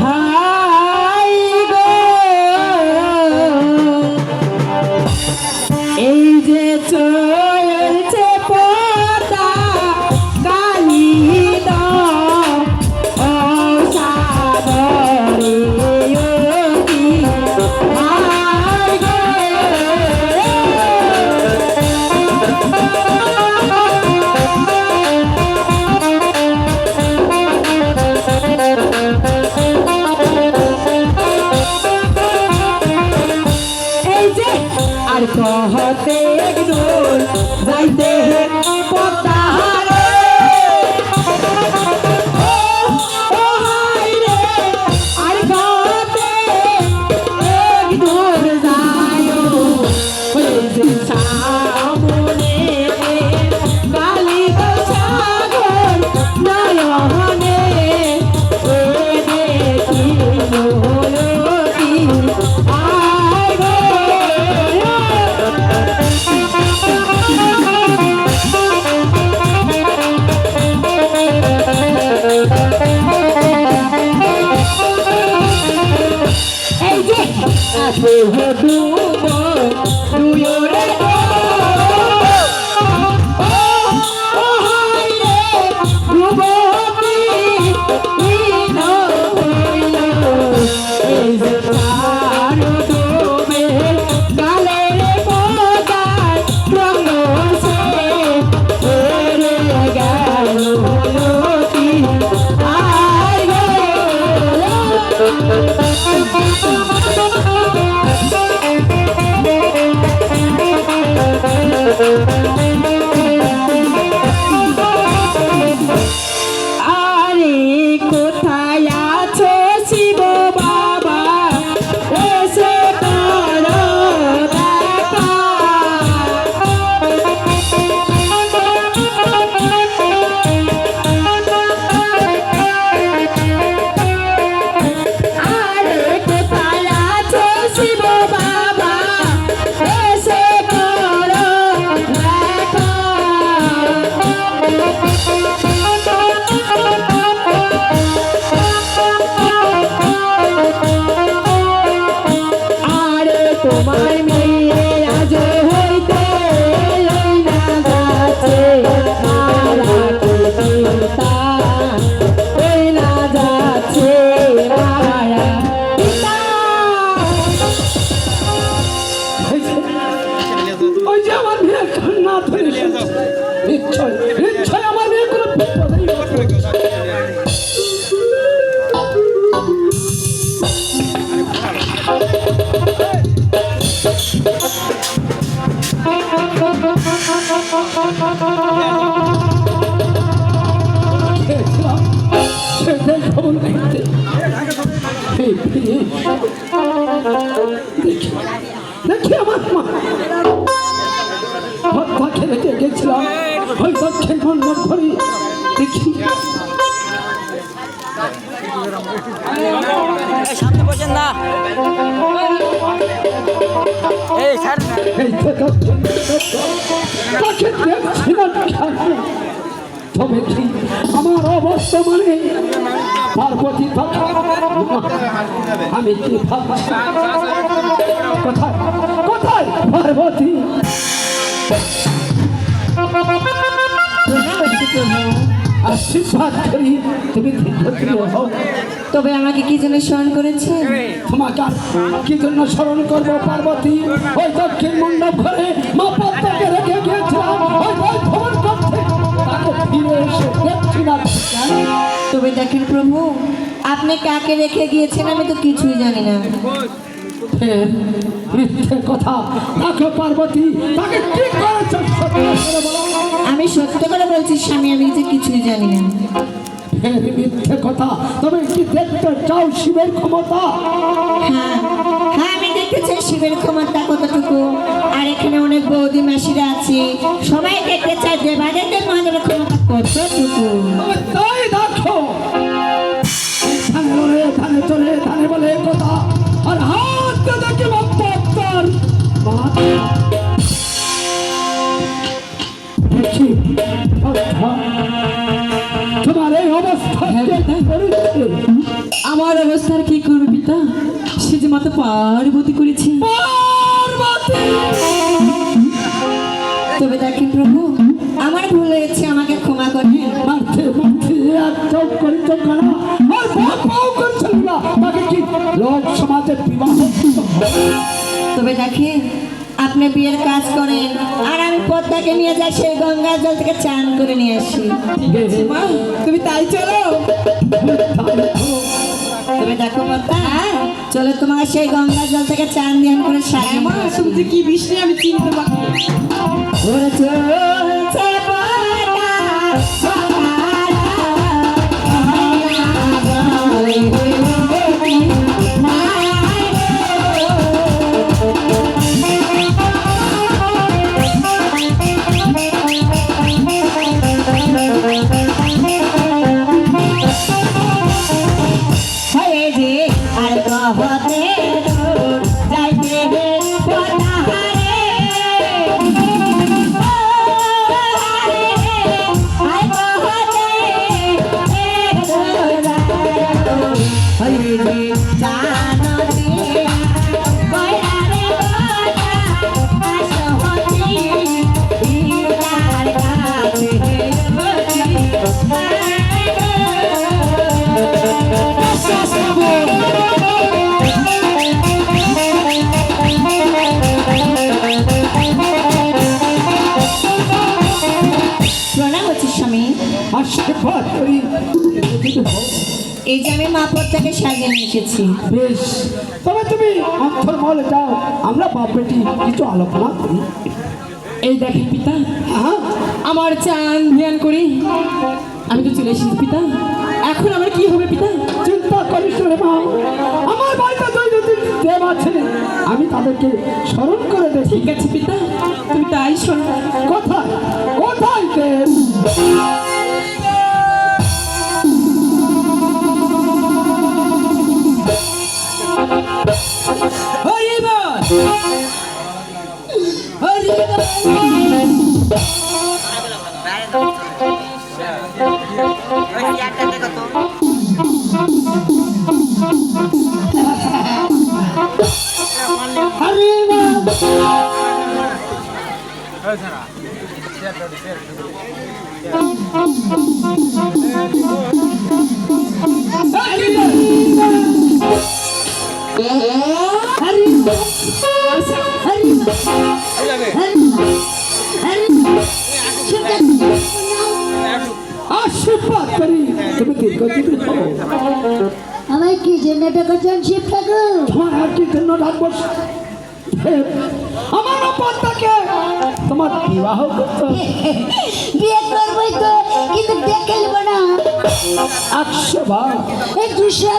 High গো এই যে চলছে পর্দা কালি দাম ও সাগরে হাই গো আর कहते दूर जाइते पतारे ओ हाय रे আর कहते एक दूर जायो যে সামনে কালি সাগর নয়নে ও দেখি মোরতি আয় গো এই যে আসে ডুবো ডুয়োরে ও হাই রে ডুবো ইনো হইলো এই যে তারো ডুবে গালে রে বোদার রঙ সে রে গেল লতি আয় গো আরে কোথায় আছো শিব বাবা এসে করো দেখা আরে কোথায় আছো শিব বাবা এসে করো দেখা আরে তোমার মেয়ে আজ হইতে না যাচ্ছে মারা পিতা ওই না যাচ্ছে মারা পিতা ওই যে আমার মেয়ে না ধরে নিশ্চয় নিশ্চয় আমার মেয়ে কোনো দেখি আমার মা ভাত খেতে গেছিলাম ওই দক্ষিণ মন্ডপ ঘরে দেখি সামনে বসেন না এই স্যার তাকে দেখছিলাম তবে কি আমার অবস্থা মানে পার্বতী আমি কি ভাবছি কোথায় কোথায় পার্বতী আশীর্বাদ করি তুমি হও। তবে আমাকে কি জন্য স্মরণ করেছে? তোমাকে কি জন্য স্মরণ করবো পার্বতী? ওই দক্ষিণ মণ্ডপ ঘরে মা পদ্মাকে রেখে গিয়েছিলাম ওই ভ্রমণ করতে তাকে ফিরে এসে দেখছি না। তবে দেখেন প্রভু, আপনি কাকে রেখে গিয়েছেন আমি তো কিছুই জানি না। মিথ্যে কথা। তাকে পার্বতী তাকে কি করেছে আমি সত্য করে বলছি স্বামী, আমি যে কিছুই জানি না। মিথ্যে কথা। তবে কি দেখতে চাও শিবের ক্ষমতা? হ্যাঁ হ্যাঁ, আমি দেখতে চাই শিবের ক্ষমতা কতটুকু। আর এখানে অনেক বৌদি মাসিরা আছে, সবাই দেখতে চায় দেবাদেবের মহাদেবের ক্ষমতা কতটুকু। তাই দেখো ধানে বলে ধানে চলে ধানে বলে কথা। আর হাত দেখে দেখি তোমার এই অবস্থা আমার অবস্থার কি করবে পিতা? সে যে মাতা পার্বতী করেছে। পার্বতী! তবে দেখেন প্রভু, আমার ভুল হয়েছে, আমাকে ক্ষমা করবেন। মারতে মারতে একদম করে তো কানা আর বাপাও করছিল না, তাকে কি লোক সমাজে বিবাহ দিতে হবে? তবে দেখেন, আপনি বিয়ের কাজ করেন আর আমি পদ্মাকে নিয়ে যাই সেই গঙ্গার জল থেকে চান করে নিয়ে আসি। মা তুমি তাই চলো। তবে দেখো পদ্মা, চলো তোমাকে সেই গঙ্গার জল থেকে চান ধ্যান করে সারি। মা তুমি যে কি বিষয় আমি চিনতে পারি। ওরে চলছে পদ্মা, হয়ে যে আর কহতে দূর যাইতে হে পদ্মা হারে। প্রণাম হচ্ছে স্বামী। আশীর্বাদ করি। এই যে আমি মা পদ্মাকে সাজিয়ে নিয়ে এসেছি। বেশ, তবে তুমি অন্তর্মহলে যাও, আমরা বাপ বেটি কিছু আলোচনা করি। এই দেখেন পিতা, হ্যাঁ, আমার চান ধ্যান করি আমি তো চলে এসেছি পিতা। এখন আমার কি হবে পিতা? চিন্তা করিস রে মা, আমার বাড়িতে দৈনন্দিন দেব আছে, আমি তাদেরকে স্মরণ করে দেখি। ঠিক আছে পিতা, তুমি তাই শোনো। কোথায় কোথায় দেব? ওই চেয়ারটা দেখো তো। হরি বল। হরি বল। হরি বল। হরি বল। হরি বল। আশীর্বাদ করি, তুমি দীর্ঘজীবী হও। আমায় কি জন্য ডেকেছেন শিব ঠাকুর? তোমার আর কি জন্য ডাকবো? আমার পদ্মাকে তোমার বিবাহ করতে হবে। বিয়ে করবোই তো, কিন্তু দেখে নেবো না। 100 বার এই 200